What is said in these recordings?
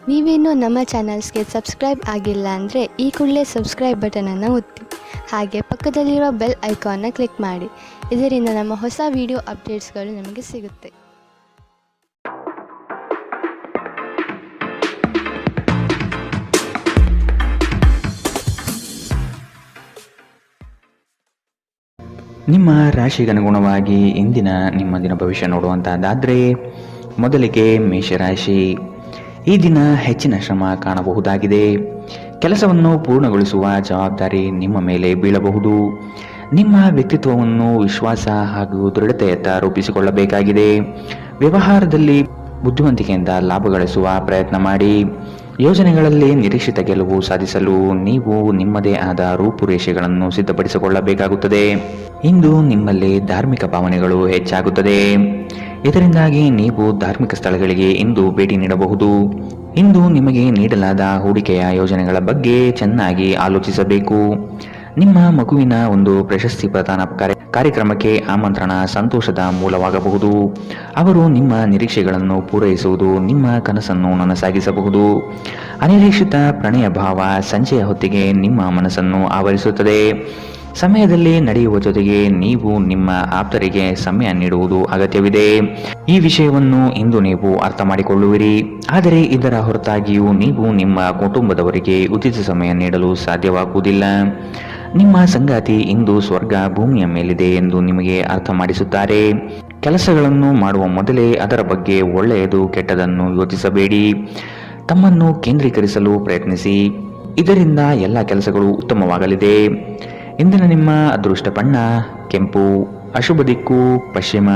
ನೀವೇನೂ ನಮ್ಮ ಚಾನಲ್ಸ್ಗೆ ಸಬ್ಸ್ಕ್ರೈಬ್ ಆಗಿಲ್ಲ ಅಂದರೆ ಈ ಕೂಡಲೇ ಸಬ್ಸ್ಕ್ರೈಬ್ ಬಟನನ್ನು ಒತ್ತಿ. ಹಾಗೆ ಪಕ್ಕದಲ್ಲಿರೋ ಬೆಲ್ ಐಕಾನ್ನ ಕ್ಲಿಕ್ ಮಾಡಿ. ಇದರಿಂದ ನಮ್ಮ ಹೊಸ ವಿಡಿಯೋ ಅಪ್ಡೇಟ್ಸ್ಗಳು ನಿಮಗೆ ಸಿಗುತ್ತೆ. ನಿಮ್ಮ ರಾಶಿಗನುಗುಣವಾಗಿ ಇಂದಿನ ನಿಮ್ಮ ದಿನ ಭವಿಷ್ಯ ನೋಡುವಂತಹದ್ದಾದರೆ ಮೊದಲಿಗೆ ಮೇಷರಾಶಿ. ಈ ದಿನ ಹೆಚ್ಚಿನ ಶ್ರಮ ಕಾಣಬಹುದಾಗಿದೆ. ಕೆಲಸವನ್ನು ಪೂರ್ಣಗೊಳಿಸುವ ಜವಾಬ್ದಾರಿ ನಿಮ್ಮ ಮೇಲೆ ಬೀಳಬಹುದು. ನಿಮ್ಮ ವ್ಯಕ್ತಿತ್ವವನ್ನು ವಿಶ್ವಾಸ ಹಾಗೂ ದೃಢತೆಯತ್ತ ರೂಪಿಸಿಕೊಳ್ಳಬೇಕಾಗಿದೆ. ವ್ಯವಹಾರದಲ್ಲಿ ಬುದ್ಧಿವಂತಿಕೆಯಿಂದ ಲಾಭ ಗಳಿಸುವ ಪ್ರಯತ್ನ ಮಾಡಿ. ಯೋಜನೆಗಳಲ್ಲಿ ನಿರೀಕ್ಷಿತ ಗೆಲುವು ಸಾಧಿಸಲು ನೀವು ನಿಮ್ಮದೇ ಆದ ರೂಪುರೇಷೆಗಳನ್ನು ಸಿದ್ಧಪಡಿಸಿಕೊಳ್ಳಬೇಕಾಗುತ್ತದೆ. ಇಂದು ನಿಮ್ಮಲ್ಲಿ ಧಾರ್ಮಿಕ ಭಾವನೆಗಳು ಹೆಚ್ಚಾಗುತ್ತದೆ. ಇದರಿಂದಾಗಿ ನೀವು ಧಾರ್ಮಿಕ ಸ್ಥಳಗಳಿಗೆ ಇಂದು ಭೇಟಿ ನೀಡಬಹುದು. ಇಂದು ನಿಮಗೆ ನೀಡಲಾದ ಹೂಡಿಕೆಯ ಯೋಜನೆಗಳ ಬಗ್ಗೆ ಚೆನ್ನಾಗಿ ಆಲೋಚಿಸಬೇಕು. ನಿಮ್ಮ ಮಗುವಿನ ಒಂದು ಪ್ರಶಸ್ತಿ ಪ್ರದಾನ ಕಾರ್ಯಕ್ರಮಕ್ಕೆ ಆಮಂತ್ರಣ ಸಂತೋಷದ ಮೂಲವಾಗಬಹುದು. ಅವರು ನಿಮ್ಮ ನಿರೀಕ್ಷೆಗಳನ್ನು ಪೂರೈಸುವುದು ನಿಮ್ಮ ಕನಸನ್ನು ನನಸಾಗಿಸಬಹುದು. ಅನಿರೀಕ್ಷಿತ ಪ್ರಣಯ ಭಾವ ಸಂಜೆಯ ಹೊತ್ತಿಗೆ ನಿಮ್ಮ ಮನಸ್ಸನ್ನು ಆವರಿಸುತ್ತದೆ. ಸಮಯದಲ್ಲಿ ನಡೆಯುವ ಜೊತೆಗೆ ನೀವು ನಿಮ್ಮ ಆಪ್ತರಿಗೆ ಸಮಯ ನೀಡುವುದು ಅಗತ್ಯವಿದೆ. ಈ ವಿಷಯವನ್ನು ಇಂದು ನೀವು ಅರ್ಥ ಮಾಡಿಕೊಳ್ಳುವಿರಿ. ಆದರೆ ಇದರ ಹೊರತಾಗಿಯೂ ನೀವು ನಿಮ್ಮ ಕುಟುಂಬದವರಿಗೆ ಉಚಿತ ಸಮಯ ನೀಡಲು ಸಾಧ್ಯವಾಗುವುದಿಲ್ಲ. ನಿಮ್ಮ ಸಂಗಾತಿ ಇಂದು ಸ್ವರ್ಗ ಭೂಮಿಯ ಮೇಲಿದೆ ಎಂದು ನಿಮಗೆ ಅರ್ಥ ಮಾಡಿಸುತ್ತಾರೆ. ಕೆಲಸಗಳನ್ನು ಮಾಡುವ ಮೊದಲೇ ಅದರ ಬಗ್ಗೆ ಒಳ್ಳೆಯದು ಕೆಟ್ಟದನ್ನು ಯೋಚಿಸಬೇಡಿ. ತಮ್ಮನ್ನು ಕೇಂದ್ರೀಕರಿಸಲು ಪ್ರಯತ್ನಿಸಿ. ಇದರಿಂದ ಎಲ್ಲ ಕೆಲಸಗಳು ಉತ್ತಮವಾಗಲಿದೆ. ಇಂದಿನ ನಿಮ್ಮ ಅದೃಷ್ಟ ಬಣ್ಣ ಕೆಂಪು. ಅಶುಭ ದಿಕ್ಕು ಪಶ್ಚಿಮ.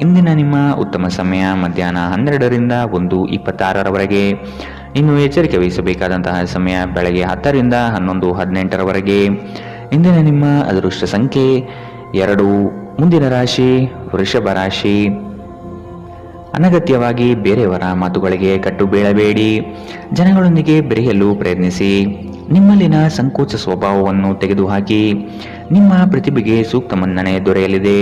ಇಂದಿನ ನಿಮ್ಮ ಉತ್ತಮ ಸಮಯ ಮಧ್ಯಾಹ್ನ 12ರಿಂದ 1:26ರವರೆಗೆ. ಇನ್ನು ಎಚ್ಚರಿಕೆ ವಹಿಸಬೇಕಾದಂತಹ ಸಮಯ ಬೆಳಗ್ಗೆ 10ರಿಂದ 11:18ರವರೆಗೆ. ಇಂದಿನ ನಿಮ್ಮ ಅದೃಷ್ಟ ಸಂಖ್ಯೆ 2. ಮುಂದಿನ ರಾಶಿ ವೃಷಭ ರಾಶಿ. ಅನಗತ್ಯವಾಗಿ ಬೇರೆಯವರ ಮಾತುಗಳಿಗೆ ಕಟ್ಟು ಬೀಳಬೇಡಿ. ಜನಗಳೊಂದಿಗೆ ಬೆರೆಯಲು ಪ್ರಯತ್ನಿಸಿ. ನಿಮ್ಮಲ್ಲಿನ ಸಂಕೋಚ ಸ್ವಭಾವವನ್ನು ತೆಗೆದುಹಾಕಿ. ನಿಮ್ಮ ಪ್ರತಿಭೆಗೆ ಸೂಕ್ತ ಮನ್ನಣೆ ದೊರೆಯಲಿದೆ.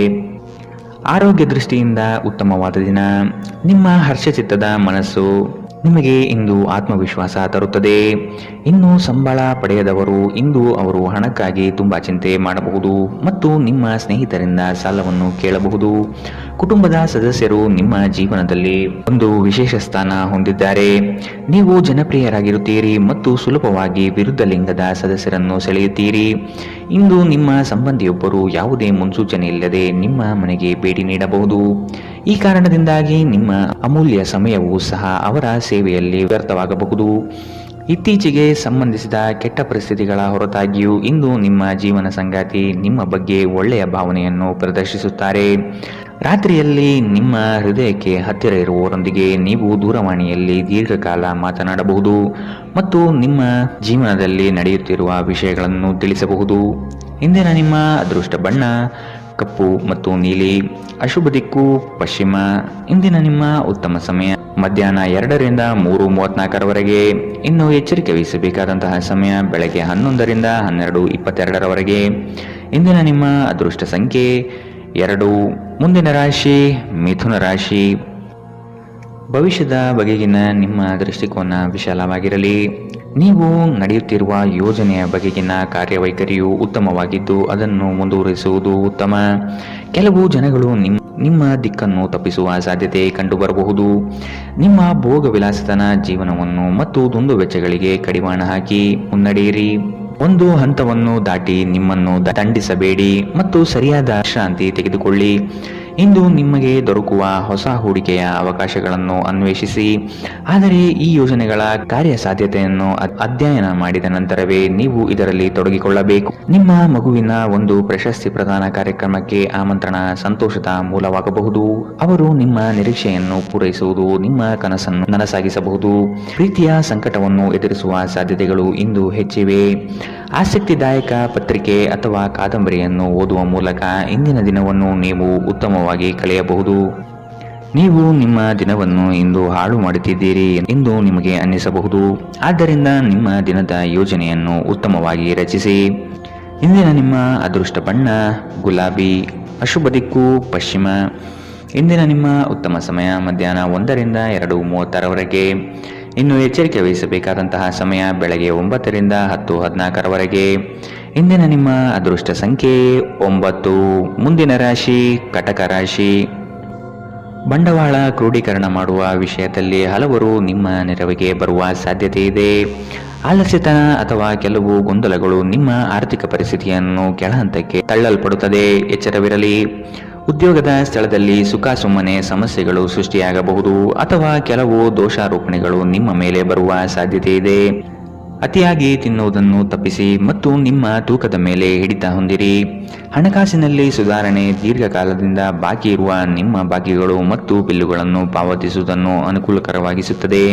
ಆರೋಗ್ಯ ದೃಷ್ಟಿಯಿಂದ ಉತ್ತಮವಾದ ದಿನ. ನಿಮ್ಮ ಹರ್ಷಚಿತ್ತದ ಮನಸ್ಸು ನಿಮಗೆ ಇಂದು ಆತ್ಮವಿಶ್ವಾಸ ತರುತ್ತದೆ. ಇನ್ನು ಸಂಬಳ ಪಡೆಯದವರು ಇಂದು ಅವರು ಹಣಕ್ಕಾಗಿ ತುಂಬಾ ಚಿಂತೆ ಮಾಡಬಹುದು ಮತ್ತು ನಿಮ್ಮ ಸ್ನೇಹಿತರಿಂದ ಸಾಲವನ್ನು ಕೇಳಬಹುದು. ಕುಟುಂಬದ ಸದಸ್ಯರು ನಿಮ್ಮ ಜೀವನದಲ್ಲಿ ಒಂದು ವಿಶೇಷ ಸ್ಥಾನ ಹೊಂದಿದ್ದಾರೆ. ನೀವು ಜನಪ್ರಿಯರಾಗಿರುತ್ತೀರಿ ಮತ್ತು ಸುಲಭವಾಗಿ ವಿರುದ್ಧ ಲಿಂಗದ ಸದಸ್ಯರನ್ನು ಸೆಳೆಯುತ್ತೀರಿ. ಇಂದು ನಿಮ್ಮ ಸಂಬಂಧಿಯೊಬ್ಬರು ಯಾವುದೇ ಮುನ್ಸೂಚನೆ ಇಲ್ಲದೆ ನಿಮ್ಮ ಮನೆಗೆ ಭೇಟಿ ನೀಡಬಹುದು. ಈ ಕಾರಣದಿಂದಾಗಿ ನಿಮ್ಮ ಅಮೂಲ್ಯ ಸಮಯವೂ ಸಹ ಅವರ ಸೇವೆಯಲ್ಲಿ ವ್ಯರ್ಥವಾಗಬಹುದು. ಇತ್ತೀಚೆಗೆ ಸಂಬಂಧಿಸಿದ ಕೆಟ್ಟ ಪರಿಸ್ಥಿತಿಗಳ ಹೊರತಾಗಿಯೂ ಇಂದು ನಿಮ್ಮ ಜೀವನ ಸಂಗಾತಿ ನಿಮ್ಮ ಬಗ್ಗೆ ಒಳ್ಳೆಯ ಭಾವನೆಯನ್ನು ಪ್ರದರ್ಶಿಸುತ್ತಾರೆ. ರಾತ್ರಿಯಲ್ಲಿ ನಿಮ್ಮ ಹೃದಯಕ್ಕೆ ಹತ್ತಿರ ಇರುವವರೊಂದಿಗೆ ನೀವು ದೂರವಾಣಿಯಲ್ಲಿ ದೀರ್ಘಕಾಲ ಮಾತನಾಡಬಹುದು ಮತ್ತು ನಿಮ್ಮ ಜೀವನದಲ್ಲಿ ನಡೆಯುತ್ತಿರುವ ವಿಷಯಗಳನ್ನು ತಿಳಿಸಬಹುದು. ಇಂದಿನ ನಿಮ್ಮ ಅದೃಷ್ಟ ಬಣ್ಣ ಕಪ್ಪು ಮತ್ತು ನೀಲಿ. ಅಶುಭ ದಿಕ್ಕು ಪಶ್ಚಿಮ. ಇಂದಿನ ನಿಮ್ಮ ಉತ್ತಮ ಸಮಯ ಮಧ್ಯಾಹ್ನ 2ರಿಂದ 3:34ರವರೆಗೆ. ಇನ್ನು ಎಚ್ಚರಿಕೆ ವಹಿಸಬೇಕಾದಂತಹ ಸಮಯ ಬೆಳಗ್ಗೆ 11ರಿಂದ 12:22ರವರೆಗೆ. ಇಂದಿನ ನಿಮ್ಮ ಅದೃಷ್ಟ ಸಂಖ್ಯೆ 2. ಮುಂದಿನ ರಾಶಿ ಮಿಥುನ ರಾಶಿ. ಭವಿಷ್ಯದ ಬಗೆಗಿನ ನಿಮ್ಮ ದೃಷ್ಟಿಕೋನ ವಿಶಾಲವಾಗಿರಲಿ. ನೀವು ನಡೆಯುತ್ತಿರುವ ಯೋಜನೆಯ ಬಗೆಗಿನ ಕಾರ್ಯವೈಖರಿಯು ಉತ್ತಮವಾಗಿದ್ದು ಅದನ್ನು ಮುಂದುವರಿಸುವುದು ಉತ್ತಮ. ಕೆಲವು ಜನಗಳು ನಿಮ್ಮ ದಿಕ್ಕನ್ನು ತಪ್ಪಿಸುವ ಸಾಧ್ಯತೆ ಕಂಡುಬರಬಹುದು. ನಿಮ್ಮ ಭೋಗ ವಿಲಾಸತನ ಜೀವನವನ್ನು ಮತ್ತು ದುಂದು ವೆಚ್ಚಗಳಿಗೆ ಕಡಿವಾಣ ಹಾಕಿ ಮುನ್ನಡೆಯಿರಿ. ಒಂದು ಹಂತವನ್ನು ದಾಟಿ ನಿಮ್ಮನ್ನು ದಂಡಿಸಬೇಡಿ ಮತ್ತು ಸರಿಯಾದ ವಿಶ್ರಾಂತಿ ತೆಗೆದುಕೊಳ್ಳಿ. ಇಂದು ನಿಮಗೆ ದೊರಕುವ ಹೊಸ ಹೂಡಿಕೆಯ ಅವಕಾಶಗಳನ್ನು ಅನ್ವೇಷಿಸಿ. ಆದರೆ ಈ ಯೋಜನೆಗಳ ಕಾರ್ಯಸಾಧ್ಯತೆಯನ್ನು ಅಧ್ಯಯನ ಮಾಡಿದ ನಂತರವೇ ನೀವು ಇದರಲ್ಲಿ ತೊಡಗಿಕೊಳ್ಳಬೇಕು. ನಿಮ್ಮ ಮಗುವಿನ ಒಂದು ಪ್ರಶಸ್ತಿ ಪ್ರದಾನ ಕಾರ್ಯಕ್ರಮಕ್ಕೆ ಆಮಂತ್ರಣ ಸಂತೋಷದ ಮೂಲವಾಗಬಹುದು. ಅವರು ನಿಮ್ಮ ನಿರೀಕ್ಷೆಯನ್ನು ಪೂರೈಸುವುದು ನಿಮ್ಮ ಕನಸನ್ನು ನನಸಾಗಿಸಬಹುದು. ಪ್ರೀತಿಯ ಸಂಕಟವನ್ನು ಎದುರಿಸುವ ಸಾಧ್ಯತೆಗಳು ಇಂದು ಹೆಚ್ಚಿವೆ. ಆಸಕ್ತಿದಾಯಕ ಪತ್ರಿಕೆ ಅಥವಾ ಕಾದಂಬರಿಯನ್ನು ಓದುವ ಮೂಲಕ ಇಂದಿನ ದಿನವನ್ನು ನೀವು ಉತ್ತಮವಾಗಿ ಕಳೆಯಬಹುದು. ನೀವು ನಿಮ್ಮ ದಿನವನ್ನು ಇಂದು ಹಾಳು ಮಾಡುತ್ತಿದ್ದೀರಿ ಎಂದು ನಿಮಗೆ ಅನ್ನಿಸಬಹುದು. ಆದ್ದರಿಂದ ನಿಮ್ಮ ದಿನದ ಯೋಜನೆಯನ್ನು ಉತ್ತಮವಾಗಿ ರಚಿಸಿ. ಇಂದಿನ ನಿಮ್ಮ ಅದೃಷ್ಟ ಬಣ್ಣ ಗುಲಾಬಿ. ಅಶುಭ ದಿಕ್ಕು ಪಶ್ಚಿಮ. ಇಂದಿನ ನಿಮ್ಮ ಉತ್ತಮ ಸಮಯ ಮಧ್ಯಾಹ್ನ 1ರಿಂದ 2:36ರವರೆಗೆ. ಇನ್ನು ಎಚ್ಚರಿಕೆ ವಹಿಸಬೇಕಾದಂತಹ ಸಮಯ ಬೆಳಗ್ಗೆ 9 ರಿಂದ 10:14 ಇಂದಿನ ನಿಮ್ಮ ಅದೃಷ್ಟ ಸಂಖ್ಯೆ 9. ಮುಂದಿನ ರಾಶಿ ಕಟಕ ರಾಶಿ. ಬಂಡವಾಳ ಕ್ರೋಢೀಕರಣ ಮಾಡುವ ವಿಷಯದಲ್ಲಿ ಹಲವರು ನಿಮ್ಮ ನೆರವಿಗೆ ಬರುವ ಸಾಧ್ಯತೆ ಇದೆ. ಆಲಸ್ಯತನ ಅಥವಾ ಕೆಲವು ಗೊಂದಲಗಳು ನಿಮ್ಮ ಆರ್ಥಿಕ ಪರಿಸ್ಥಿತಿಯನ್ನು ಕೆಳಹಂತಕ್ಕೆ ತಳ್ಳಲ್ಪಡುತ್ತದೆ. ಎಚ್ಚರವಿರಲಿ. ಉದ್ಯೋಗದ ಸ್ಥಳದಲ್ಲಿ ಸುಮ್ಮನೆ ಸಮಸ್ಯೆಗಳು ಸೃಷ್ಟಿಯಾಗಬಹುದು ಅಥವಾ ಕೆಲವು ದೋಷಾರೋಪಣೆಗಳು ನಿಮ್ಮ ಮೇಲೆ ಬರುವ ಸಾಧ್ಯತೆ ಇದೆ. ಅತಿಯಾಗಿ ತಿನ್ನುವುದನ್ನು ತಪ್ಪಿಸಿ ಮತ್ತು ನಿಮ್ಮ ತೂಕದ ಮೇಲೆ ಹಿಡಿತ ಹೊಂದಿರಿ. ಹಣಕಾಸಿನಲ್ಲಿ ಸುಧಾರಣೆ. ದೀರ್ಘಕಾಲದಿಂದ ಬಾಕಿ ಇರುವ ನಿಮ್ಮ ಬಾಕಿಗಳು ಮತ್ತು ಬಿಲ್ಲುಗಳನ್ನು ಪಾವತಿಸುವುದನ್ನು ಅನುಕೂಲಕರವಾಗಿಸುತ್ತದೆ.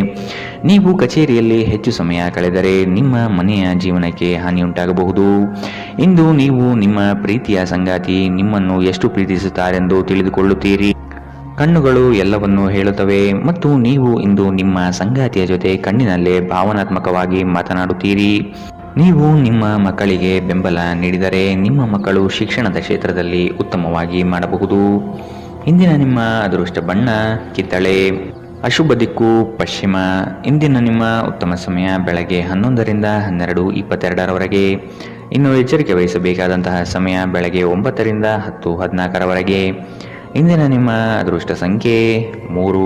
ನೀವು ಕಚೇರಿಯಲ್ಲಿ ಹೆಚ್ಚು ಸಮಯ ಕಳೆದರೆ ನಿಮ್ಮ ಮನೆಯ ಜೀವನಕ್ಕೆ ಹಾನಿಯುಂಟಾಗಬಹುದು. ಇಂದು ನೀವು ನಿಮ್ಮ ಪ್ರೀತಿಯ ಸಂಗಾತಿ ನಿಮ್ಮನ್ನು ಎಷ್ಟು ಪ್ರೀತಿಸುತ್ತಾರೆಂದು ತಿಳಿದುಕೊಳ್ಳುತ್ತೀರಿ. ಕಣ್ಣುಗಳು ಎಲ್ಲವನ್ನೂ ಹೇಳುತ್ತವೆ ಮತ್ತು ನೀವು ಇಂದು ನಿಮ್ಮ ಸಂಗಾತಿಯ ಜೊತೆ ಕಣ್ಣಿನಲ್ಲೇ ಭಾವನಾತ್ಮಕವಾಗಿ ಮಾತನಾಡುತ್ತೀರಿ. ನೀವು ನಿಮ್ಮ ಮಕ್ಕಳಿಗೆ ಬೆಂಬಲ ನೀಡಿದರೆ ನಿಮ್ಮ ಮಕ್ಕಳು ಶಿಕ್ಷಣದ ಕ್ಷೇತ್ರದಲ್ಲಿ ಉತ್ತಮವಾಗಿ ಮಾಡಬಹುದು. ಇಂದಿನ ನಿಮ್ಮ ಅದೃಷ್ಟ ಬಣ್ಣ ಕಿತ್ತಳೆ. ಅಶುಭ ದಿಕ್ಕು ಪಶ್ಚಿಮ. ಇಂದಿನ ನಿಮ್ಮ ಉತ್ತಮ ಸಮಯ ಬೆಳಗ್ಗೆ 11 ರಿಂದ 12:22. ಇನ್ನು ಎಚ್ಚರಿಕೆ ವಹಿಸಬೇಕಾದಂತಹ ಸಮಯ ಬೆಳಗ್ಗೆ 9 ರಿಂದ 10:14. ಇಂದಿನ ನಿಮ್ಮ ಅದೃಷ್ಟ ಸಂಖ್ಯೆ 3.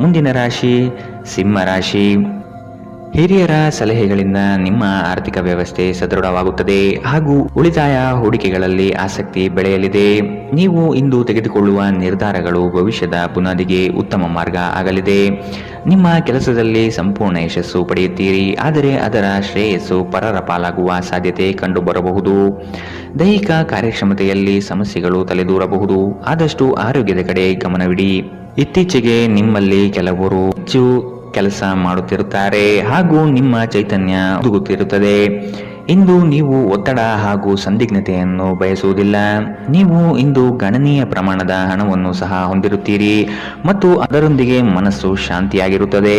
ಮುಂದಿನ ರಾಶಿ ಸಿಂಹ ರಾಶಿ. ಹಿರಿಯರ ಸಲಹೆಗಳಿಂದ ನಿಮ್ಮ ಆರ್ಥಿಕ ವ್ಯವಸ್ಥೆ ಸದೃಢವಾಗುತ್ತದೆ ಹಾಗೂ ಉಳಿತಾಯ ಹೂಡಿಕೆಗಳಲ್ಲಿ ಆಸಕ್ತಿ ಬೆಳೆಯಲಿದೆ. ನೀವು ಇಂದು ತೆಗೆದುಕೊಳ್ಳುವ ನಿರ್ಧಾರಗಳು ಭವಿಷ್ಯದ ಬುನಾದಿಗೆ ಉತ್ತಮ ಮಾರ್ಗ ಆಗಲಿದೆ. ನಿಮ್ಮ ಕೆಲಸದಲ್ಲಿ ಸಂಪೂರ್ಣ ಯಶಸ್ಸು ಪಡೆಯುತ್ತೀರಿ, ಆದರೆ ಅದರ ಶ್ರೇಯಸ್ಸು ಪರರ ಪಾಲಾಗುವ ಸಾಧ್ಯತೆ ಕಂಡುಬರಬಹುದು. ದೈಹಿಕ ಕಾರ್ಯಕ್ಷಮತೆಯಲ್ಲಿ ಸಮಸ್ಯೆಗಳು ತಲೆದೂರಬಹುದು. ಆದಷ್ಟು ಆರೋಗ್ಯದ ಕಡೆ ಗಮನವಿಡಿ. ಇತ್ತೀಚೆಗೆ ನಿಮ್ಮಲ್ಲಿ ಕೆಲವರು ಹೆಚ್ಚು ಕೆಲಸ ಮಾಡುತ್ತಿರುತ್ತಾರೆ ಹಾಗೂ ನಿಮ್ಮ ಚೈತನ್ಯ ಹುದುಗುತ್ತಿರುತ್ತದೆ. ಇಂದು ನೀವು ಒತ್ತಡ ಹಾಗೂ ಸಂದಿಗ್ಧತೆಯನ್ನು ಬಯಸುವುದಿಲ್ಲ. ನೀವು ಇಂದು ಗಣನೀಯ ಪ್ರಮಾಣದ ಹಣವನ್ನು ಸಹ ಹೊಂದಿರುತ್ತೀರಿ ಮತ್ತು ಅದರೊಂದಿಗೆ ಮನಸ್ಸು ಶಾಂತಿಯಾಗಿರುತ್ತದೆ.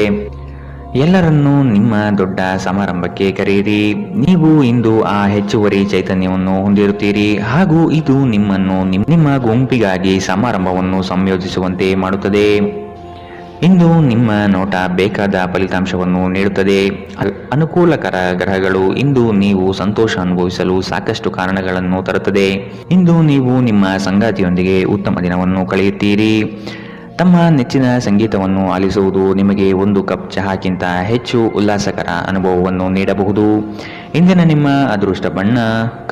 ಎಲ್ಲರನ್ನೂ ನಿಮ್ಮ ದೊಡ್ಡ ಸಮಾರಂಭಕ್ಕೆ ಕರೆಯಿರಿ. ನೀವು ಇಂದು ಆ ಹೆಚ್ಚುವರಿ ಚೈತನ್ಯವನ್ನು ಹೊಂದಿರುತ್ತೀರಿ ಹಾಗೂ ಇದು ನಿಮ್ಮನ್ನು ನಿಮ್ಮ ಗುಂಪಿಗಾಗಿ ಸಮಾರಂಭವನ್ನು ಸಂಯೋಜಿಸುವಂತೆ ಮಾಡುತ್ತದೆ. ಇಂದು ನಿಮ್ಮ ನೋಟ ಬೇಕಾದ ಫಲಿತಾಂಶವನ್ನು ನೀಡುತ್ತದೆ. ಅನುಕೂಲಕರ ಗ್ರಹಗಳು ಇಂದು ನೀವು ಸಂತೋಷ ಅನುಭವಿಸಲು ಸಾಕಷ್ಟು ಕಾರಣಗಳನ್ನು ತರುತ್ತದೆ. ಇಂದು ನೀವು ನಿಮ್ಮ ಸಂಗಾತಿಯೊಂದಿಗೆ ಉತ್ತಮ ದಿನವನ್ನು ಕಳೆಯುತ್ತೀರಿ. ತಮ್ಮ ನೆಚ್ಚಿನ ಸಂಗೀತವನ್ನು ಆಲಿಸುವುದು ನಿಮಗೆ 1 ಕಪ್ ಚಹಾಕ್ಕಿಂತ ಹೆಚ್ಚು ಉಲ್ಲಾಸಕರ ಅನುಭವವನ್ನು ನೀಡಬಹುದು. ಇಂದಿನ ನಿಮ್ಮ ಅದೃಷ್ಟ ಬಣ್ಣ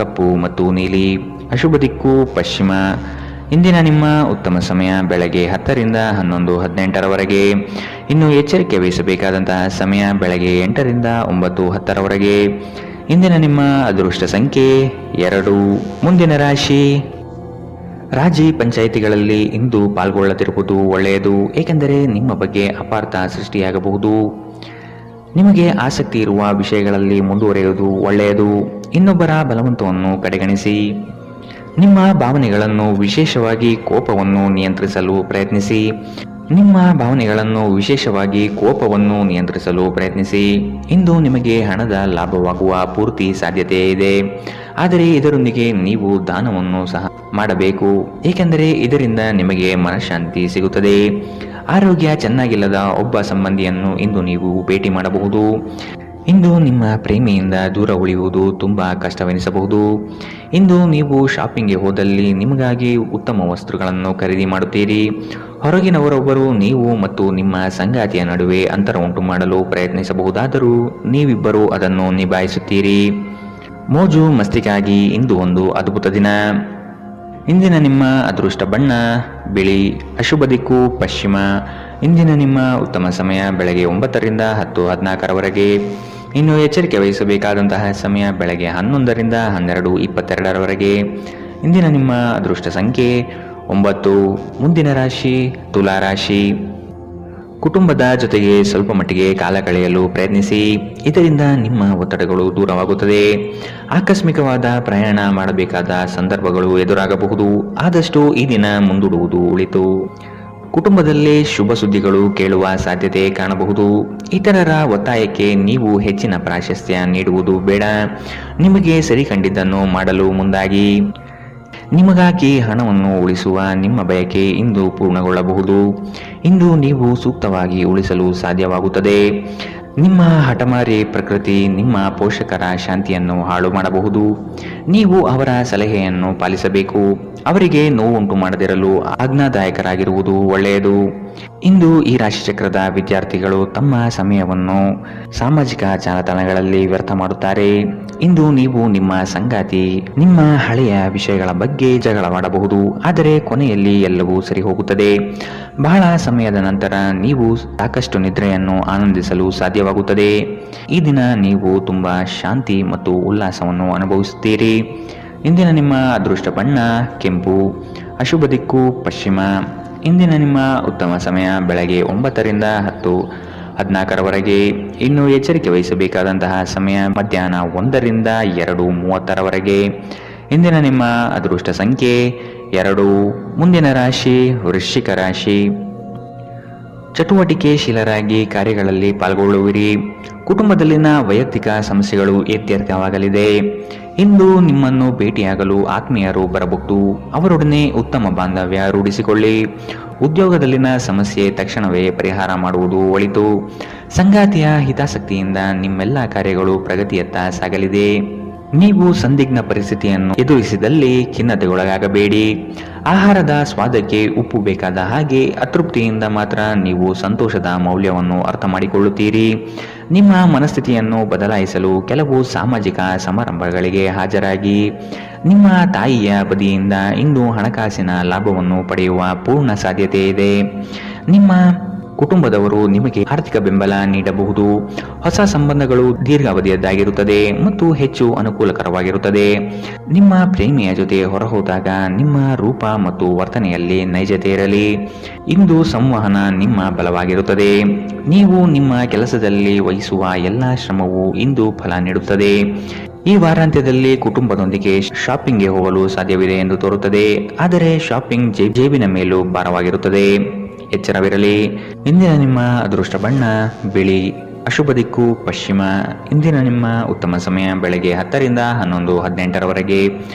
ಕಪ್ಪು ಮತ್ತು ನೀಲಿ. ಅಶುಭ ದಿಕ್ಕು ಪಶ್ಚಿಮ. ಇಂದಿನ ನಿಮ್ಮ ಉತ್ತಮ ಸಮಯ ಬೆಳಗ್ಗೆ 10 ರಿಂದ 11:18. ಇನ್ನು ಎಚ್ಚರಿಕೆ ವಹಿಸಬೇಕಾದಂತಹ ಸಮಯ ಬೆಳಗ್ಗೆ 8 ರಿಂದ 9:10. ಇಂದಿನ ನಿಮ್ಮ ಅದೃಷ್ಟ ಸಂಖ್ಯೆ 2. ಮುಂದಿನ ರಾಶಿ ರಾಜಿ ಪಂಚಾಯಿತಿಗಳಲ್ಲಿ ಇಂದು ಪಾಲ್ಗೊಳ್ಳದಿರುವುದು ಒಳ್ಳೆಯದು, ಏಕೆಂದರೆ ನಿಮ್ಮ ಬಗ್ಗೆ ಅಪಾರ್ಥ ಸೃಷ್ಟಿಯಾಗಬಹುದು. ನಿಮಗೆ ಆಸಕ್ತಿ ಇರುವ ವಿಷಯಗಳಲ್ಲಿ ಮುಂದುವರಿಯುವುದು ಒಳ್ಳೆಯದು. ಇನ್ನೊಬ್ಬರ ಬಲವಂತವನ್ನು ಕಡೆಗಣಿಸಿ. ನಿಮ್ಮ ಭಾವನೆಗಳನ್ನು ವಿಶೇಷವಾಗಿ ಕೋಪವನ್ನು ನಿಯಂತ್ರಿಸಲು ಪ್ರಯತ್ನಿಸಿ. ಇಂದು ನಿಮಗೆ ಹಣದ ಲಾಭವಾಗುವ ಪೂರ್ತಿ ಸಾಧ್ಯತೆ ಇದೆ, ಆದರೆ ಇದರೊಂದಿಗೆ ನೀವು ದಾನವನ್ನು ಸಹ ಮಾಡಬೇಕು, ಏಕೆಂದರೆ ಇದರಿಂದ ನಿಮಗೆ ಮನಃಶಾಂತಿ ಸಿಗುತ್ತದೆ. ಆರೋಗ್ಯ ಚೆನ್ನಾಗಿಲ್ಲದ ಒಬ್ಬ ಸಂಬಂಧಿಯನ್ನು ಇಂದು ನೀವು ಭೇಟಿ ಮಾಡಬಹುದು. ಇಂದು ನಿಮ್ಮ ಪ್ರೇಮಿಯಿಂದ ದೂರ ಉಳಿಯುವುದು ತುಂಬಾ ಕಷ್ಟವೆನಿಸಬಹುದು. ಇಂದು ನೀವು ಶಾಪಿಂಗ್ಗೆ ಹೋದಲ್ಲಿ ನಿಮಗಾಗಿ ಉತ್ತಮ ವಸ್ತುಗಳನ್ನು ಖರೀದಿ ಮಾಡುತ್ತೀರಿ. ಹೊರಗಿನವರೊಬ್ಬರು ನೀವು ಮತ್ತು ನಿಮ್ಮ ಸಂಗಾತಿಯ ನಡುವೆ ಅಂತರ ಉಂಟು ಮಾಡಲು ಪ್ರಯತ್ನಿಸಬಹುದಾದರೂ ನೀವಿಬ್ಬರು ಅದನ್ನು ನಿಭಾಯಿಸುತ್ತೀರಿ. ಮೋಜು ಮಸ್ತಿಗಾಗಿ ಇಂದು ಒಂದು ಅದ್ಭುತ ದಿನ. ಇಂದಿನ ನಿಮ್ಮ ಅದೃಷ್ಟ ಬಣ್ಣ ಬಿಳಿ. ಅಶುಭ ದಿಕ್ಕು ಪಶ್ಚಿಮ. ಇಂದಿನ ನಿಮ್ಮ ಉತ್ತಮ ಸಮಯ ಬೆಳಗ್ಗೆ 9 ರಿಂದ 10:14. ಇನ್ನು ಎಚ್ಚರಿಕೆ ವಹಿಸಬೇಕಾದಂತಹ ಸಮಯ ಬೆಳಗ್ಗೆ 11 ರಿಂದ 12:22. ಇಂದಿನ ನಿಮ್ಮ ಅದೃಷ್ಟ ಸಂಖ್ಯೆ 9. ಮುಂದಿನ ರಾಶಿ ತುಲಾ ರಾಶಿ. ಕುಟುಂಬದ ಜೊತೆಗೆ ಸ್ವಲ್ಪ ಮಟ್ಟಿಗೆ ಕಾಲ ಕಳೆಯಲು ಪ್ರಯತ್ನಿಸಿ, ಇದರಿಂದ ನಿಮ್ಮ ಒತ್ತಡಗಳು ದೂರವಾಗುತ್ತದೆ. ಆಕಸ್ಮಿಕವಾದ ಪ್ರಯಾಣ ಮಾಡಬೇಕಾದ ಸಂದರ್ಭಗಳು ಎದುರಾಗಬಹುದು, ಆದಷ್ಟು ಈ ದಿನ ಮುಂದೂಡುವುದು ಒಳಿತು. ಕುಟುಂಬದಲ್ಲಿ ಶುಭ ಸುದ್ದಿಗಳು ಕೇಳುವ ಸಾಧ್ಯತೆ ಕಾಣಬಹುದು. ಇತರರ ಒತ್ತಾಯಕ್ಕೆ ನೀವು ಹೆಚ್ಚಿನ ಪ್ರಾಶಸ್ತ್ಯ ನೀಡುವುದು ಬೇಡ. ನಿಮಗೆ ಸರಿ ಕಂಡಿದ್ದನ್ನು ಮಾಡಲು ಮುಂದಾಗಿ. ನಿಮಗಾಗಿ ಹಣವನ್ನು ಉಳಿಸುವ ನಿಮ್ಮ ಬಯಕೆ ಇಂದು ಪೂರ್ಣಗೊಳ್ಳಬಹುದು. ಇಂದು ನೀವು ಸೂಕ್ತವಾಗಿ ಉಳಿಸಲು ಸಾಧ್ಯವಾಗುತ್ತದೆ. ನಿಮ್ಮ ಹಠಮಾರಿ ಪ್ರಕೃತಿ ನಿಮ್ಮ ಪೋಷಕರ ಶಾಂತಿಯನ್ನು ಹಾಳು ಮಾಡಬಹುದು. ನೀವು ಅವರ ಸಲಹೆಯನ್ನು ಪಾಲಿಸಬೇಕು. ಅವರಿಗೆ ನೋವುಂಟು ಮಾಡದಿರಲು ಆಜ್ಞಾದಾಯಕರಾಗಿರುವುದು ಒಳ್ಳೆಯದು. ಇಂದು ಈ ರಾಶಿಚಕ್ರದ ವಿದ್ಯಾರ್ಥಿಗಳು ತಮ್ಮ ಸಮಯವನ್ನು ಸಾಮಾಜಿಕ ಜಾಲತಾಣಗಳಲ್ಲಿ ವ್ಯರ್ಥ ಮಾಡುತ್ತಾರೆ. ಇಂದು ನೀವು ನಿಮ್ಮ ಸಂಗಾತಿ ನಿಮ್ಮ ಹಳೆಯ ವಿಷಯಗಳ ಬಗ್ಗೆ ಜಗಳವಾಡಬಹುದು, ಆದರೆ ಕೊನೆಯಲ್ಲಿ ಎಲ್ಲವೂ ಸರಿ ಹೋಗುತ್ತದೆ. ಬಹಳ ಸಮಯದ ನಂತರ ನೀವು ಸಾಕಷ್ಟು ನಿದ್ರೆಯನ್ನು ಆನಂದಿಸಲು ಸಾಧ್ಯವಾಗುತ್ತದೆ. ಈ ದಿನ ನೀವು ತುಂಬಾ ಶಾಂತಿ ಮತ್ತು ಉಲ್ಲಾಸವನ್ನು ಅನುಭವಿಸುತ್ತೀರಿ. ಇಂದಿನ ನಿಮ್ಮ ಅದೃಷ್ಟ ಬಣ್ಣ ಕೆಂಪು, ಅಶುಭ ದಿಕ್ಕು ಪಶ್ಚಿಮ. ಇಂದಿನ ನಿಮ್ಮ ಉತ್ತಮ ಸಮಯ ಬೆಳಗ್ಗೆ 9ರಿಂದ 10:14ರವರೆಗೆ. ಇನ್ನು ಎಚ್ಚರಿಕೆ ವಹಿಸಬೇಕಾದಂತಹ ಸಮಯ ಮಧ್ಯಾಹ್ನ 1ರಿಂದ 2:30ರವರೆಗೆ. ಇಂದಿನ ನಿಮ್ಮ ಅದೃಷ್ಟ ಸಂಖ್ಯೆ 2. ಮುಂದಿನ ರಾಶಿ ವೃಶ್ಚಿಕ ರಾಶಿ. ಚಟುವಟಿಕೆಶೀಲರಾಗಿ ಕಾರ್ಯಗಳಲ್ಲಿ ಪಾಲ್ಗೊಳ್ಳುವಿರಿ. ಕುಟುಂಬದಲ್ಲಿನ ವೈಯಕ್ತಿಕ ಸಮಸ್ಯೆಗಳು ಇತ್ಯರ್ಥವಾಗಲಿದೆ. ಇಂದು ನಿಮ್ಮನ್ನು ಭೇಟಿಯಾಗಲು ಆತ್ಮೀಯರು ಬರಬಹುದು. ಅವರೊಡನೆ ಉತ್ತಮ ಬಾಂಧವ್ಯ ರೂಢಿಸಿಕೊಳ್ಳಿ. ಉದ್ಯೋಗದಲ್ಲಿನ ಸಮಸ್ಯೆ ತಕ್ಷಣವೇ ಪರಿಹಾರ ಮಾಡುವುದು ಒಳಿತು. ಸಂಗಾತಿಯ ಹಿತಾಸಕ್ತಿಯಿಂದ ನಿಮ್ಮೆಲ್ಲ ಕಾರ್ಯಗಳು ಪ್ರಗತಿಯತ್ತ ಸಾಗಲಿದೆ. ನೀವು ಸಂದಿಗ್ಧ ಪರಿಸ್ಥಿತಿಯನ್ನು ಎದುರಿಸಿದಲ್ಲಿ ಖಿನ್ನತೆಗೊಳಗಾಗಬೇಡಿ. ಆಹಾರದ ಸ್ವಾದಕ್ಕೆ ಉಪ್ಪು ಬೇಕಾದ ಹಾಗೆ ಅತೃಪ್ತಿಯಿಂದ ಮಾತ್ರ ನೀವು ಸಂತೋಷದ ಮೌಲ್ಯವನ್ನು ಅರ್ಥ ಮಾಡಿಕೊಳ್ಳುತ್ತೀರಿ. ನಿಮ್ಮ ಮನಸ್ಥಿತಿಯನ್ನು ಬದಲಾಯಿಸಲು ಕೆಲವು ಸಾಮಾಜಿಕ ಸಮಾರಂಭಗಳಿಗೆ ಹಾಜರಾಗಿ. ನಿಮ್ಮ ತಾಯಿಯ ಬದಿಯಿಂದ ಇಂದು ಹಣಕಾಸಿನ ಲಾಭವನ್ನು ಪಡೆಯುವ ಪೂರ್ಣ ಸಾಧ್ಯತೆ ಇದೆ. ನಿಮ್ಮ ಕುಟುಂಬದವರು ನಿಮಗೆ ಆರ್ಥಿಕ ಬೆಂಬಲ ನೀಡಬಹುದು. ಹೊಸ ಸಂಬಂಧಗಳು ದೀರ್ಘಾವಧಿಯದ್ದಾಗಿರುತ್ತದೆ ಮತ್ತು ಹೆಚ್ಚು ಅನುಕೂಲಕರವಾಗಿರುತ್ತದೆ. ನಿಮ್ಮ ಪ್ರೇಮಿಯ ಜೊತೆ ಹೊರಹೋದಾಗ ನಿಮ್ಮ ರೂಪ ಮತ್ತು ವರ್ತನೆಯಲ್ಲಿ ನೈಜತೆ ಇರಲಿ. ಇಂದು ಸಂವಹನ ನಿಮ್ಮ ಬಲವಾಗಿರುತ್ತದೆ. ನೀವು ನಿಮ್ಮ ಕೆಲಸದಲ್ಲಿ ವಹಿಸುವ ಎಲ್ಲ ಶ್ರಮವು ಇಂದು ಫಲ ನೀಡುತ್ತದೆ. ಈ ವಾರಾಂತ್ಯದಲ್ಲಿ ಕುಟುಂಬದೊಂದಿಗೆ ಶಾಪಿಂಗ್ಗೆ ಹೋಗಲು ಸಾಧ್ಯವಿದೆ ಎಂದು ತೋರುತ್ತದೆ, ಆದರೆ ಶಾಪಿಂಗ್ ಜೇಬಿನ ಮೇಲೂ ಭಾರವಾಗಿರುತ್ತದೆ. ಎಚ್ಚರವಿರಲಿ. ಇಂದಿನ ನಿಮ್ಮ ಅದೃಷ್ಟ ಬಣ್ಣ ಬಿಳಿ, ಅಶುಭ ದಿಕ್ಕು ಪಶ್ಚಿಮ. ಇಂದಿನ ನಿಮ್ಮ ಉತ್ತಮ ಸಮಯ ಬೆಳಗ್ಗೆ 10ರಿಂದ 11:18ರವರೆಗೆ.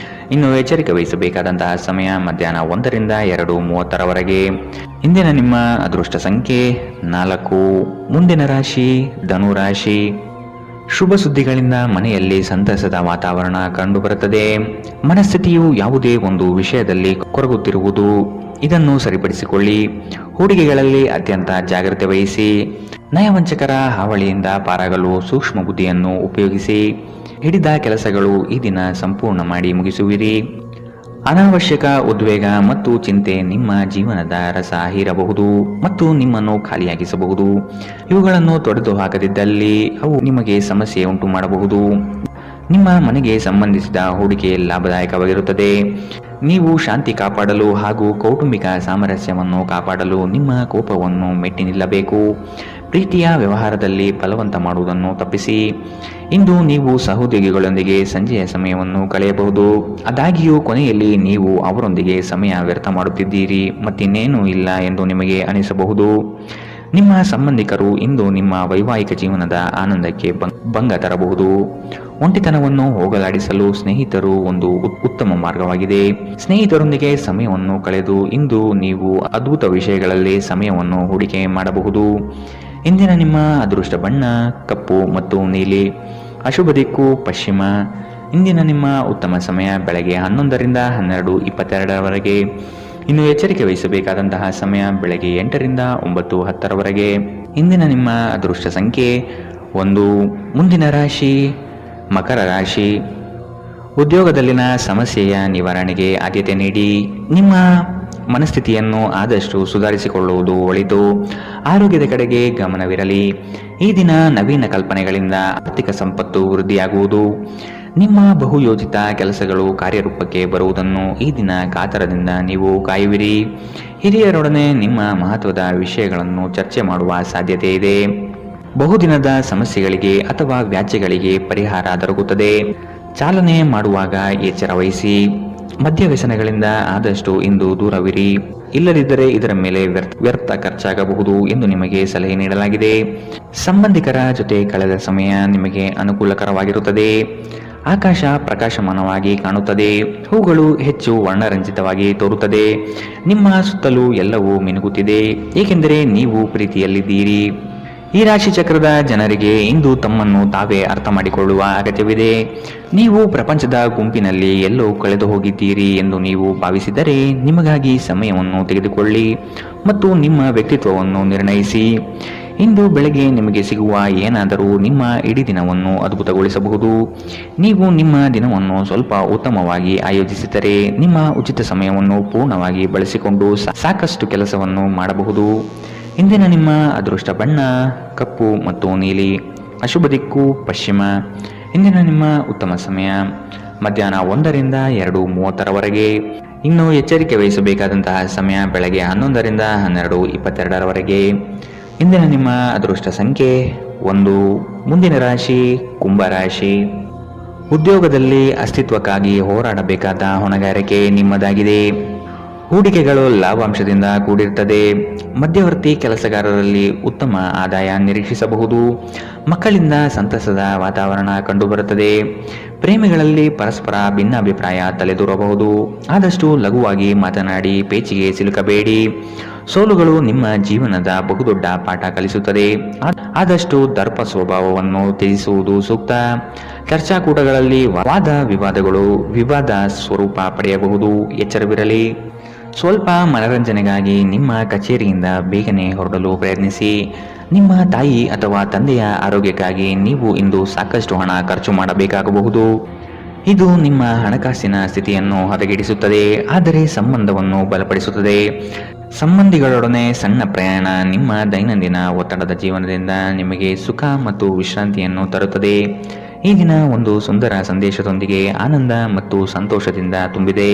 ಇನ್ನು ಎಚ್ಚರಿಕೆ ವಹಿಸಬೇಕಾದಂತಹ ಸಮಯ ಮಧ್ಯಾಹ್ನ 1ರಿಂದ 2:30ರವರೆಗೆ. ಇಂದಿನ ನಿಮ್ಮ ಅದೃಷ್ಟ ಸಂಖ್ಯೆ 4. ಮುಂದಿನ ರಾಶಿ ಧನುರಾಶಿ. ಶುಭ ಸುದ್ದಿಗಳಿಂದ ಮನೆಯಲ್ಲಿ ಸಂತಸದ ವಾತಾವರಣ ಕಂಡುಬರುತ್ತದೆ. ಮನಸ್ಥಿತಿಯು ಯಾವುದೇ ಒಂದು ವಿಷಯದಲ್ಲಿ ಕೊರಗುತ್ತಿರುವುದು, ಇದನ್ನು ಸರಿಪಡಿಸಿಕೊಳ್ಳಿ. ಹೂಡಿಕೆಗಳಲ್ಲಿ ಅತ್ಯಂತ ಜಾಗ್ರತೆ ವಹಿಸಿ. ನಯವಂಚಕರ ಹಾವಳಿಯಿಂದ ಪಾರಾಗಲು ಸೂಕ್ಷ್ಮ ಬುದ್ಧಿಯನ್ನು ಉಪಯೋಗಿಸಿ. ಹಿಡಿದ ಕೆಲಸಗಳು ಈ ದಿನ ಸಂಪೂರ್ಣ ಮಾಡಿ ಮುಗಿಸುವಿರಿ. ಅನಾವಶ್ಯಕ ಉದ್ವೇಗ ಮತ್ತು ಚಿಂತೆ ನಿಮ್ಮ ಜೀವನದ ರಸ ಹೀರಬಹುದು ಮತ್ತು ನಿಮ್ಮನ್ನು ಖಾಲಿಯಾಗಿಸಬಹುದು. ಇವುಗಳನ್ನು ತೊಡೆದು ಹಾಕದಿದ್ದಲ್ಲಿ ಅವು ನಿಮಗೆ ಸಮಸ್ಯೆ ಉಂಟು ಮಾಡಬಹುದು. ನಿಮ್ಮ ಮನೆಗೆ ಸಂಬಂಧಿಸಿದ ಹೂಡಿಕೆ ಲಾಭದಾಯಕವಾಗಿರುತ್ತದೆ. ನೀವು ಶಾಂತಿ ಕಾಪಾಡಲು ಹಾಗೂ ಕೌಟುಂಬಿಕ ಸಾಮರಸ್ಯವನ್ನು ಕಾಪಾಡಲು ನಿಮ್ಮ ಕೋಪವನ್ನು ಮೆಟ್ಟಿ ನಿಲ್ಲಬೇಕು. ಪ್ರೀತಿಯ ವ್ಯವಹಾರದಲ್ಲಿ ಬಲವಂತ ಮಾಡುವುದನ್ನು ತಪ್ಪಿಸಿ. ಇಂದು ನೀವು ಸಹೋದ್ಯೋಗಿಗಳೊಂದಿಗೆ ಸಂಜೆಯ ಸಮಯವನ್ನು ಕಳೆಯಬಹುದು. ಆದಾಗ್ಯೂ ಕೊನೆಯಲ್ಲಿ ನೀವು ಅವರೊಂದಿಗೆ ಸಮಯ ವ್ಯರ್ಥ ಮಾಡುತ್ತಿದ್ದೀರಿ ಮತ್ತಿನ್ನೇನೂ ಇಲ್ಲ ಎಂದು ನಿಮಗೆ ಅನಿಸಬಹುದು. ನಿಮ್ಮ ಸಂಬಂಧಿಕರು ಇಂದು ನಿಮ್ಮ ವೈವಾಹಿಕ ಜೀವನದ ಆನಂದಕ್ಕೆ ಭಂಗ ತರಬಹುದು. ಒಂಟಿತನವನ್ನು ಹೋಗಲಾಡಿಸಲು ಸ್ನೇಹಿತರು ಒಂದು ಉತ್ತಮ ಮಾರ್ಗವಾಗಿದೆ. ಸ್ನೇಹಿತರೊಂದಿಗೆ ಸಮಯವನ್ನು ಕಳೆದು ಇಂದು ನೀವು ಅದ್ಭುತ ವಿಷಯಗಳಲ್ಲಿ ಸಮಯವನ್ನು ಹೂಡಿಕೆ ಮಾಡಬಹುದು. ಇಂದಿನ ನಿಮ್ಮ ಅದೃಷ್ಟ ಬಣ್ಣ ಕಪ್ಪು ಮತ್ತು ನೀಲಿ, ಅಶುಭ ದಿಕ್ಕು ಪಶ್ಚಿಮ. ಇಂದಿನ ನಿಮ್ಮ ಉತ್ತಮ ಸಮಯ ಬೆಳಗ್ಗೆ 11ರಿಂದ 12:22ರವರೆಗೆ. ಇನ್ನು ಎಚ್ಚರಿಕೆ ವಹಿಸಬೇಕಾದಂತಹ ಸಮಯ ಬೆಳಗ್ಗೆ 8ರಿಂದ 9:10ರವರೆಗೆ. ಇಂದಿನ ನಿಮ್ಮ ಅದೃಷ್ಟ ಸಂಖ್ಯೆ 1. ಮುಂದಿನ ರಾಶಿ ಮಕರ ರಾಶಿ. ಉದ್ಯೋಗದಲ್ಲಿನ ಸಮಸ್ಯೆಯ ನಿವಾರಣೆಗೆ ಆದ್ಯತೆ ನೀಡಿ. ನಿಮ್ಮ ಮನಸ್ಥಿತಿಯನ್ನು ಆದಷ್ಟು ಸುಧಾರಿಸಿಕೊಳ್ಳುವುದು ಒಳಿತು. ಆರೋಗ್ಯದ ಕಡೆಗೆ ಗಮನವಿರಲಿ. ಈ ದಿನ ನವೀನ ಕಲ್ಪನೆಗಳಿಂದ ಆರ್ಥಿಕ ಸಂಪತ್ತು ವೃದ್ಧಿಯಾಗುವುದು. ನಿಮ್ಮ ಬಹುಯೋಜಿತ ಕೆಲಸಗಳು ಕಾರ್ಯರೂಪಕ್ಕೆ ಬರುವುದನ್ನು ಈ ದಿನ ಕಾತರದಿಂದ ನೀವು ಕಾಯುವಿರಿ. ಹಿರಿಯರೊಡನೆ ನಿಮ್ಮ ಮಹತ್ವದ ವಿಷಯಗಳನ್ನು ಚರ್ಚೆ ಮಾಡುವ ಸಾಧ್ಯತೆ ಇದೆ. ಬಹುದಿನದ ಸಮಸ್ಯೆಗಳಿಗೆ ಅಥವಾ ವ್ಯಾಜ್ಯಗಳಿಗೆ ಪರಿಹಾರ ದೊರಕುತ್ತದೆ. ಚಾಲನೆ ಮಾಡುವಾಗ ಎಚ್ಚರ ವಹಿಸಿ. ಮದ್ಯ ವ್ಯಸನಗಳಿಂದ ಆದಷ್ಟು ಇಂದು ದೂರವಿರಿ. ಇಲ್ಲದಿದ್ದರೆ ಇದರ ಮೇಲೆ ವ್ಯರ್ಥ ಖರ್ಚಾಗಬಹುದು ಎಂದು ನಿಮಗೆ ಸಲಹೆ ನೀಡಲಾಗಿದೆ. ಸಂಬಂಧಿಕರ ಜೊತೆ ಕಳೆದ ಸಮಯ ನಿಮಗೆ ಅನುಕೂಲಕರವಾಗಿರುತ್ತದೆ. ಆಕಾಶ ಪ್ರಕಾಶಮಾನವಾಗಿ ಕಾಣುತ್ತದೆ. ಹೂಗಳು ಹೆಚ್ಚು ವರ್ಣರಂಜಿತವಾಗಿ ತೋರುತ್ತದೆ. ನಿಮ್ಮ ಸುತ್ತಲೂ ಎಲ್ಲವೂ ಮಿನುಗುತ್ತಿದೆ, ಏಕೆಂದರೆ ನೀವು ಪ್ರೀತಿಯಲ್ಲಿದ್ದೀರಿ. ಈ ರಾಶಿ ಚಕ್ರದ ಜನರಿಗೆ ಇಂದು ತಮ್ಮನ್ನು ತಾವೇ ಅರ್ಥ ಮಾಡಿಕೊಳ್ಳುವ ಅಗತ್ಯವಿದೆ. ನೀವು ಪ್ರಪಂಚದ ಗುಂಪಿನಲ್ಲಿ ಎಲ್ಲೋ ಕಳೆದು ಹೋಗಿದ್ದೀರಿ ಎಂದು ನೀವು ಭಾವಿಸಿದರೆ ನಿಮಗಾಗಿ ಸಮಯವನ್ನು ತೆಗೆದುಕೊಳ್ಳಿ ಮತ್ತು ನಿಮ್ಮ ವ್ಯಕ್ತಿತ್ವವನ್ನು ನಿರ್ಣಯಿಸಿ. ಇಂದು ಬೆಳಗ್ಗೆ ನಿಮಗೆ ಸಿಗುವ ಏನಾದರೂ ನಿಮ್ಮ ಇಡೀ ದಿನವನ್ನು ಅದ್ಭುತಗೊಳಿಸಬಹುದು. ನೀವು ನಿಮ್ಮ ದಿನವನ್ನು ಸ್ವಲ್ಪ ಉತ್ತಮವಾಗಿ ಆಯೋಜಿಸಿದರೆ ನಿಮ್ಮ ಉಚಿತ ಸಮಯವನ್ನು ಪೂರ್ಣವಾಗಿ ಬಳಸಿಕೊಂಡು ಸಾಕಷ್ಟು ಕೆಲಸವನ್ನು ಮಾಡಬಹುದು. ಇಂದಿನ ನಿಮ್ಮ ಅದೃಷ್ಟ ಬಣ್ಣ ಕಪ್ಪು ಮತ್ತು ನೀಲಿ. ಅಶುಭ ದಿಕ್ಕು ಪಶ್ಚಿಮ. ಇಂದಿನ ನಿಮ್ಮ ಉತ್ತಮ ಸಮಯ ಮಧ್ಯಾಹ್ನ 1ರಿಂದ 2:30ರವರೆಗೆ. ಇನ್ನು ಎಚ್ಚರಿಕೆ ವಹಿಸಬೇಕಾದಂತಹ ಸಮಯ ಬೆಳಗ್ಗೆ 11ರಿಂದ 12:22ರವರೆಗೆ. ಇಂದಿನ ನಿಮ್ಮ ಅದೃಷ್ಟ ಸಂಖ್ಯೆ 1. ಮುಂದಿನ ರಾಶಿ ಕುಂಭರಾಶಿ. ಉದ್ಯೋಗದಲ್ಲಿ ಅಸ್ತಿತ್ವಕ್ಕಾಗಿ ಹೋರಾಡಬೇಕಾದ ಹೊಣೆಗಾರಿಕೆ ನಿಮ್ಮದಾಗಿದೆ. ಹೂಡಿಕೆಗಳು ಲಾಭಾಂಶದಿಂದ ಕೂಡಿರುತ್ತದೆ. ಮಧ್ಯವರ್ತಿ ಕೆಲಸಗಾರರಲ್ಲಿ ಉತ್ತಮ ಆದಾಯ ನಿರೀಕ್ಷಿಸಬಹುದು. ಮಕ್ಕಳಿಂದ ಸಂತಸದ ವಾತಾವರಣ ಕಂಡುಬರುತ್ತದೆ. ಪ್ರೇಮಿಗಳಲ್ಲಿ ಪರಸ್ಪರ ಭಿನ್ನಾಭಿಪ್ರಾಯ ತಲೆದೂರಬಹುದು. ಆದಷ್ಟು ಲಘುವಾಗಿ ಮಾತನಾಡಿ ಪೇಚಿಗೆ ಸಿಲುಕಬೇಡಿ. ಸೋಲುಗಳು ನಿಮ್ಮ ಜೀವನದ ಬಹುದೊಡ್ಡ ಪಾಠ ಕಲಿಸುತ್ತದೆ. ಆದಷ್ಟು ದರ್ಪ ಸ್ವಭಾವವನ್ನು ತ್ಯಜಿಸುವುದು ಸೂಕ್ತ. ಚರ್ಚಾಕೂಟಗಳಲ್ಲಿ ವಾದ ವಿವಾದಗಳು ವಿವಾದ ಸ್ವರೂಪ ಪಡೆಯಬಹುದು. ಎಚ್ಚರವಿರಲಿ. ಸ್ವಲ್ಪ ಮನರಂಜನೆಗಾಗಿ ನಿಮ್ಮ ಕಚೇರಿಯಿಂದ ಬೇಗನೆ ಹೊರಡಲು ಪ್ರಯತ್ನಿಸಿ. ನಿಮ್ಮ ತಾಯಿ ಅಥವಾ ತಂದೆಯ ಆರೋಗ್ಯಕ್ಕಾಗಿ ನೀವು ಇಂದು ಸಾಕಷ್ಟು ಹಣ ಖರ್ಚು ಮಾಡಬೇಕಾಗಬಹುದು. ಇದು ನಿಮ್ಮ ಹಣಕಾಸಿನ ಸ್ಥಿತಿಯನ್ನು ಹದಗೆಡಿಸುತ್ತದೆ, ಆದರೆ ಸಂಬಂಧವನ್ನು ಬಲಪಡಿಸುತ್ತದೆ. ಸಂಬಂಧಿಗಳೊಡನೆ ಸಣ್ಣ ಪ್ರಯಾಣ ನಿಮ್ಮ ದೈನಂದಿನ ಒತ್ತಡದ ಜೀವನದಿಂದ ನಿಮಗೆ ಸುಖ ಮತ್ತು ವಿಶ್ರಾಂತಿಯನ್ನು ತರುತ್ತದೆ. ಈ ದಿನ ಒಂದು ಸುಂದರ ಸಂದೇಶದೊಂದಿಗೆ ಆನಂದ ಮತ್ತು ಸಂತೋಷದಿಂದ ತುಂಬಿದೆ.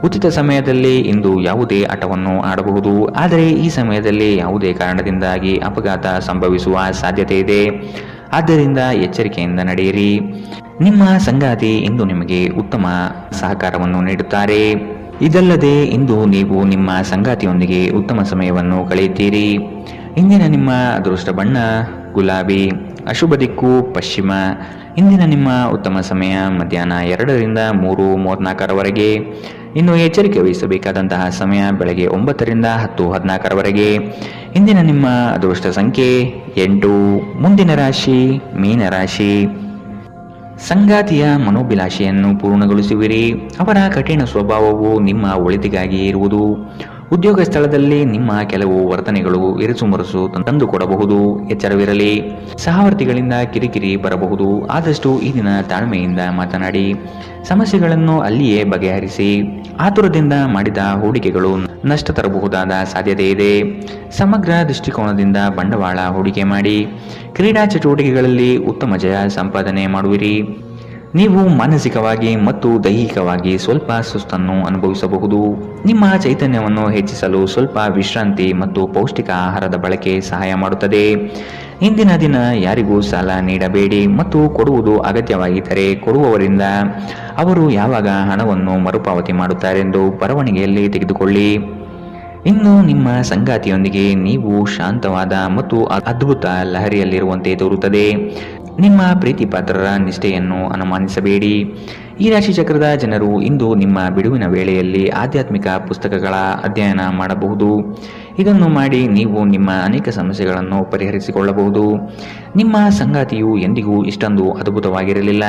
ಉಚಿತ ಸಮಯದಲ್ಲಿ ಇಂದು ಯಾವುದೇ ಆಟವನ್ನು ಆಡಬಹುದು, ಆದರೆ ಈ ಸಮಯದಲ್ಲಿ ಯಾವುದೇ ಕಾರಣದಿಂದಾಗಿ ಅಪಘಾತ ಸಂಭವಿಸುವ ಸಾಧ್ಯತೆ ಇದೆ. ಆದ್ದರಿಂದ ಎಚ್ಚರಿಕೆಯಿಂದ ನಡೆಯಿರಿ. ನಿಮ್ಮ ಸಂಗಾತಿ ಇಂದು ನಿಮಗೆ ಉತ್ತಮ ಸಹಕಾರವನ್ನು ನೀಡುತ್ತಾರೆ. ಇದಲ್ಲದೆ ಇಂದು ನೀವು ನಿಮ್ಮ ಸಂಗಾತಿಯೊಂದಿಗೆ ಉತ್ತಮ ಸಮಯವನ್ನು ಕಳೆಯುತ್ತೀರಿ. ಇಂದಿನ ನಿಮ್ಮ ಅದೃಷ್ಟ ಬಣ್ಣ ಗುಲಾಬಿ. ಅಶುಭ ದಿಕ್ಕು ಪಶ್ಚಿಮ. ಇಂದಿನ ನಿಮ್ಮ ಉತ್ತಮ ಸಮಯ ಮಧ್ಯಾಹ್ನ 2ರಿಂದ 3:34ರವರೆಗೆ. ಇನ್ನು ಎಚ್ಚರಿಕೆ ವಹಿಸಬೇಕಾದಂತಹ ಸಮಯ ಬೆಳಗ್ಗೆ 9ರಿಂದ 10:14ರವರೆಗೆ. ಇಂದಿನ ನಿಮ್ಮ ಅದೃಷ್ಟ ಸಂಖ್ಯೆ 8. ಮುಂದಿನ ರಾಶಿ ಮೀನರಾಶಿ. ಸಂಗಾತಿಯ ಮನೋಭಿಲಾಷೆಯನ್ನು ಪೂರ್ಣಗೊಳಿಸುವಿರಿ. ಅವರ ಕಠಿಣ ಸ್ವಭಾವವು ನಿಮ್ಮ ಒಳಿತಿಗಾಗಿ ಇರುವುದು. ಉದ್ಯೋಗ ಸ್ಥಳದಲ್ಲಿ ನಿಮ್ಮ ಕೆಲವು ವರ್ತನೆಗಳು ಇರಿಸುಮುರುಸು ತಂದುಕೊಡಬಹುದು. ಎಚ್ಚರವಿರಲಿ. ಸಹವರ್ತಿಗಳಿಂದ ಕಿರಿಕಿರಿ ಬರಬಹುದು. ಆದಷ್ಟು ಈ ದಿನ ತಾಳ್ಮೆಯಿಂದ ಮಾತನಾಡಿ ಸಮಸ್ಯೆಗಳನ್ನು ಅಲ್ಲಿಯೇ ಬಗೆಹರಿಸಿ. ಆತುರದಿಂದ ಮಾಡಿದ ಹೂಡಿಕೆಗಳು ನಷ್ಟ ತರಬಹುದಾದ ಸಾಧ್ಯತೆ ಇದೆ. ಸಮಗ್ರ ದೃಷ್ಟಿಕೋನದಿಂದ ಬಂಡವಾಳ ಹೂಡಿಕೆ ಮಾಡಿ. ಕ್ರೀಡಾ ಚಟುವಟಿಕೆಗಳಲ್ಲಿ ಉತ್ತಮ ಜಯ ಸಂಪಾದನೆ ಮಾಡುವಿರಿ. ನೀವು ಮಾನಸಿಕವಾಗಿ ಮತ್ತು ದೈಹಿಕವಾಗಿ ಸ್ವಲ್ಪ ಸುಸ್ತನ್ನು ಅನುಭವಿಸಬಹುದು. ನಿಮ್ಮ ಚೈತನ್ಯವನ್ನು ಹೆಚ್ಚಿಸಲು ಸ್ವಲ್ಪ ವಿಶ್ರಾಂತಿ ಮತ್ತು ಪೌಷ್ಟಿಕ ಆಹಾರದ ಬಳಕೆ ಸಹಾಯ ಮಾಡುತ್ತದೆ. ಇಂದಿನ ದಿನ ಯಾರಿಗೂ ಸಾಲ ನೀಡಬೇಡಿ ಮತ್ತು ಕೊಡುವುದು ಅಗತ್ಯವಾಗಿದ್ದರೆ ಕೊಡುವವರಿಂದ ಅವರು ಯಾವಾಗ ಹಣವನ್ನು ಮರುಪಾವತಿ ಮಾಡುತ್ತಾರೆಂದು ಬರವಣಿಗೆಯಲ್ಲಿ ತೆಗೆದುಕೊಳ್ಳಿ. ಇನ್ನು ನಿಮ್ಮ ಸಂಗಾತಿಯೊಂದಿಗೆ ನೀವು ಶಾಂತವಾದ ಮತ್ತು ಅದ್ಭುತ ಲಹರಿಯಲ್ಲಿರುವಂತೆ ತೋರುತ್ತದೆ. ನಿಮ್ಮ ಪ್ರೀತಿ ಪಾತ್ರರ ನಿಷ್ಠೆಯನ್ನು ಅನುಮಾನಿಸಬೇಡಿ. ಈ ರಾಶಿ ಚಕ್ರದ ಜನರು ಇಂದು ನಿಮ್ಮ ಬಿಡುವಿನ ವೇಳೆಯಲ್ಲಿ ಆಧ್ಯಾತ್ಮಿಕ ಪುಸ್ತಕಗಳ ಅಧ್ಯಯನ ಮಾಡಬಹುದು. ಇದನ್ನು ಮಾಡಿ ನೀವು ನಿಮ್ಮ ಅನೇಕ ಸಮಸ್ಯೆಗಳನ್ನು ಪರಿಹರಿಸಿಕೊಳ್ಳಬಹುದು. ನಿಮ್ಮ ಸಂಗಾತಿಯು ಎಂದಿಗೂ ಇಷ್ಟೊಂದು ಅದ್ಭುತವಾಗಿರಲಿಲ್ಲ.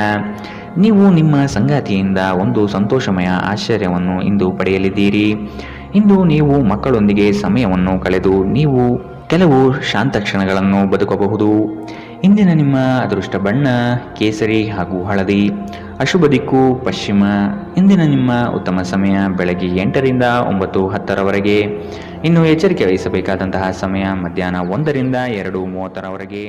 ನೀವು ನಿಮ್ಮ ಸಂಗಾತಿಯಿಂದ ಒಂದು ಸಂತೋಷಮಯ ಆಶ್ಚರ್ಯವನ್ನು ಇಂದು ಪಡೆಯಲಿದ್ದೀರಿ. ಇಂದು ನೀವು ಮಕ್ಕಳೊಂದಿಗೆ ಸಮಯವನ್ನು ಕಳೆದು ನೀವು ಕೆಲವು ಶಾಂತ ಕ್ಷಣಗಳನ್ನು ಬದುಕಬಹುದು. ಇಂದಿನ ನಿಮ್ಮ ಅದೃಷ್ಟ ಬಣ್ಣ ಕೇಸರಿ ಹಾಗೂ ಹಳದಿ. ಅಶುಭ ದಿಕ್ಕು ಪಶ್ಚಿಮ. ಇಂದಿನ ನಿಮ್ಮ ಉತ್ತಮ ಸಮಯ ಬೆಳಗ್ಗೆ 8ರಿಂದ 9:10ರವರೆಗೆ. ಇನ್ನು ಎಚ್ಚರಿಕೆ ವಹಿಸಬೇಕಾದಂತಹ ಸಮಯ ಮಧ್ಯಾಹ್ನ 1ರಿಂದ 2:30ರವರೆಗೆ.